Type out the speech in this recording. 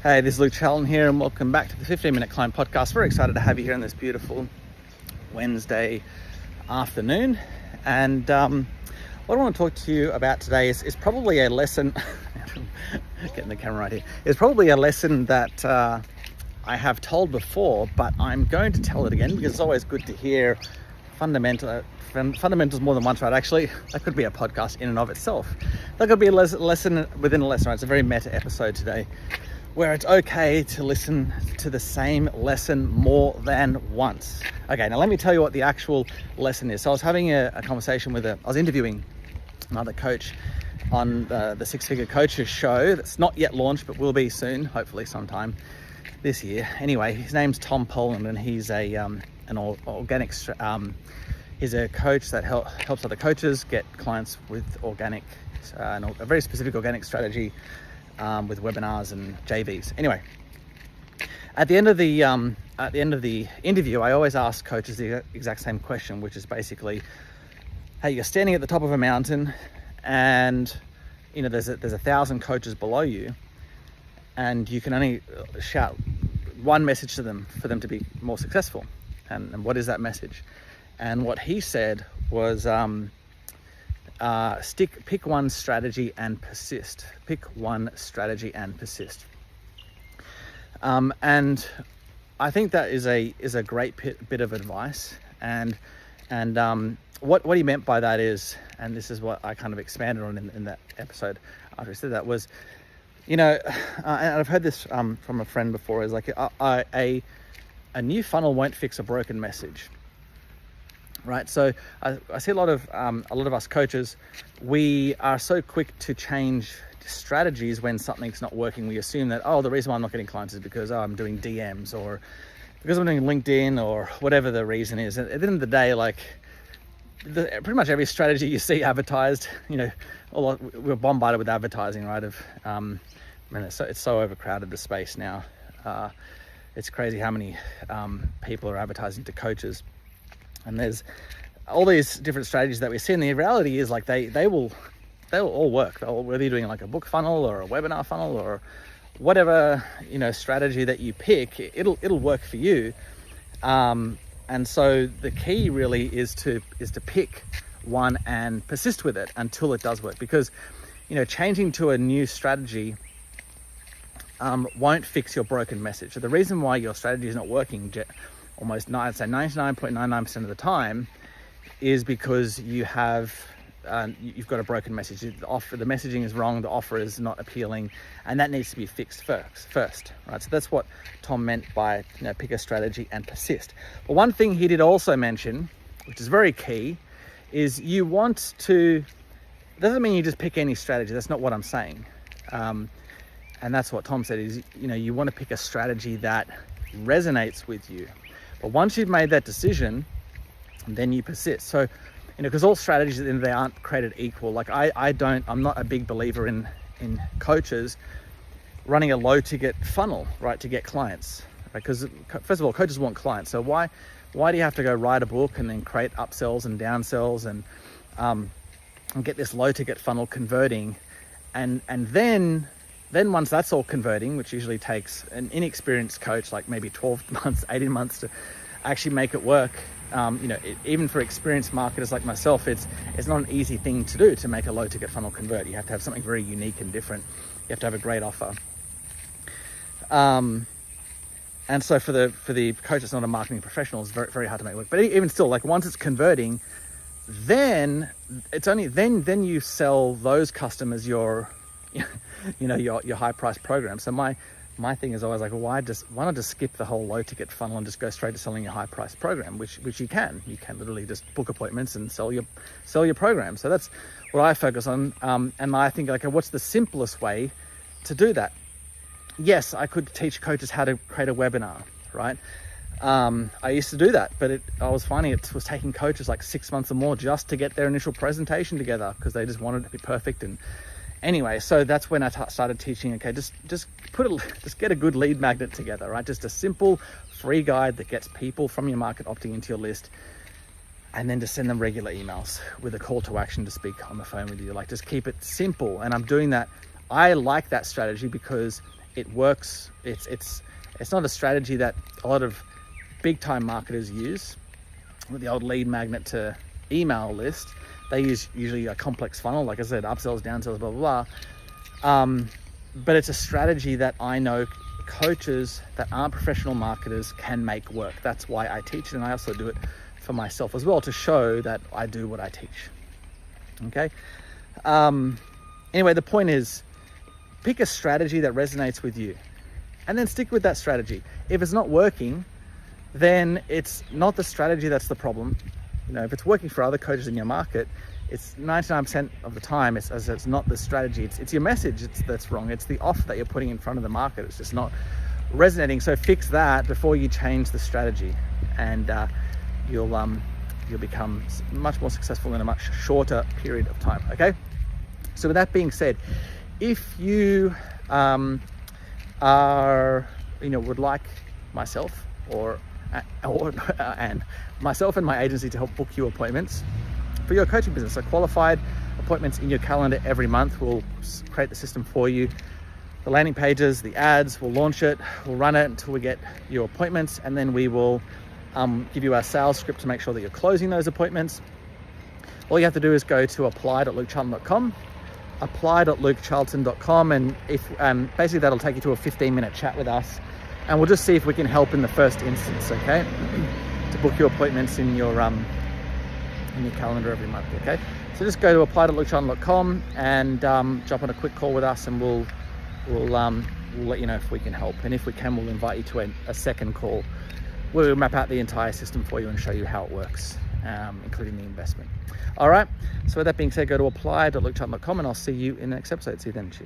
Hey, this is Luke Challen here, and welcome back to the 15-Minute Client Podcast. Very excited to have you here on this beautiful Wednesday afternoon. And what I want to talk to you about today is probably a lesson. Getting the camera right here. It's probably a lesson that I have told before, but I'm going to tell it again because it's always good to hear fundamentals more than once, right? Actually, that could be a podcast in and of itself. That could be a lesson within a lesson, right? It's a very meta episode today, where it's okay to listen to the same lesson more than once. Okay, now let me tell you what the actual lesson is. So I was having a conversation I was interviewing another coach on the Six Figure Coaches show that's not yet launched, but will be soon, hopefully sometime this year. Anyway, his name's Tom Poland, and he's he's a coach that helps other coaches get clients with a very specific organic strategy with webinars and JVs. Anyway, at the end of the interview, I always ask coaches the exact same question, which is basically, hey, you're standing at the top of a mountain, and there's 1,000 coaches below you, and you can only shout one message to them for them to be more successful. And what is that message? And what he said was, pick one strategy and persist. Pick one strategy and persist. And I think that is a great bit of advice. And what he meant by that is, and this is what I kind of expanded on in that episode after he said that, was, and I've heard this from a friend before, is like a new funnel won't fix a broken message. Right, so I see a lot of us coaches, we are so quick to change strategies when something's not working. We assume that, the reason why I'm not getting clients is because I'm doing DMs, or because I'm doing LinkedIn, or whatever the reason is. At the end of the day, pretty much every strategy you see advertised, we're bombarded with advertising, right? It's so overcrowded, the space now. It's crazy how many people are advertising to coaches. And there's all these different strategies that we see, and the reality is they will all work. Whether you're doing like a book funnel or a webinar funnel or whatever strategy that you pick, it'll work for you. And so the key really is to pick one and persist with it until it does work, because changing to a new strategy won't fix your broken message. So the reason why your strategy is not working, I'd say 99.99% of the time, is because you've got a broken message. The messaging is wrong, the offer is not appealing, and that needs to be fixed first, right? So that's what Tom meant by pick a strategy and persist. But one thing he did also mention, which is very key, is doesn't mean you just pick any strategy. That's not what I'm saying. And that's what Tom said, is you want to pick a strategy that resonates with you. But once you've made that decision, then you persist. So, because all strategies at the end of the day aren't created equal. I'm not a big believer in coaches running a low ticket funnel, right, to get clients, right? Because first of all, coaches want clients. So why do you have to go write a book and then create upsells and downsells and get this low ticket funnel converting, and then once that's all converting, which usually takes an inexperienced coach, like maybe 12 months, 18 months to actually make it work. Even for experienced marketers like myself, it's not an easy thing to do, to make a low ticket funnel convert. You have to have something very unique and different. You have to have a great offer. And so for the coach that's not a marketing professional, it's very, very hard to make it work. But even still, once it's converting, then you sell those customers your high price program. So my thing is always why not just skip the whole low ticket funnel and just go straight to selling your high price program, which you can literally just book appointments and sell your program. So that's what I focus on. And I think what's the simplest way to do that? Yes, I could teach coaches how to create a webinar, right? I used to do that, but I was finding it was taking coaches 6 months or more just to get their initial presentation together, because they just wanted it to be perfect. And anyway, so that's when I started teaching. Okay, just get a good lead magnet together, right? Just a simple free guide that gets people from your market opting into your list, and then just send them regular emails with a call to action to speak on the phone with you. Just keep it simple. And I'm doing that. I like that strategy because It works. It's not a strategy that a lot of big time marketers use with the old lead magnet to email list. They use usually a complex funnel, like I said, upsells, downsells, blah, blah, blah. But it's a strategy that I know coaches that aren't professional marketers can make work. That's why I teach it, and I also do it for myself as well, to show that I do what I teach. Okay. Anyway, the point is, pick a strategy that resonates with you and then stick with that strategy. If it's not working, then it's not the strategy that's the problem. You know, if it's working for other coaches in your market, it's 99% of the time it's not the strategy, it's your message that's wrong. It's the offer that you're putting in front of the market. It's just not resonating. So fix that before you change the strategy, and you'll become much more successful in a much shorter period of time. Okay. So with that being said, if you would like myself and myself and my agency to help book you appointments for your coaching business, so qualified appointments in your calendar every month, we'll create the system for you, the landing pages, the ads, we'll launch it, we'll run it until we get your appointments, and then we will give you our sales script to make sure that you're closing those appointments. All you have to do is go to apply.lukecharlton.com, apply.lukecharlton.com, and basically that'll take you to a 15-minute chat with us, and we'll just see if we can help in the first instance, okay, to book your appointments in your calendar every month. Okay, so just go to apply.lukecharlton.com and jump on a quick call with us, and we'll let you know if we can help, and if we can, we'll invite you to a second call. We'll map out the entire system for you and show you how it works, including the investment. All right, so with that being said, go to apply.lukecharlton.com, and I'll see you in the next episode. See you then. Cheers.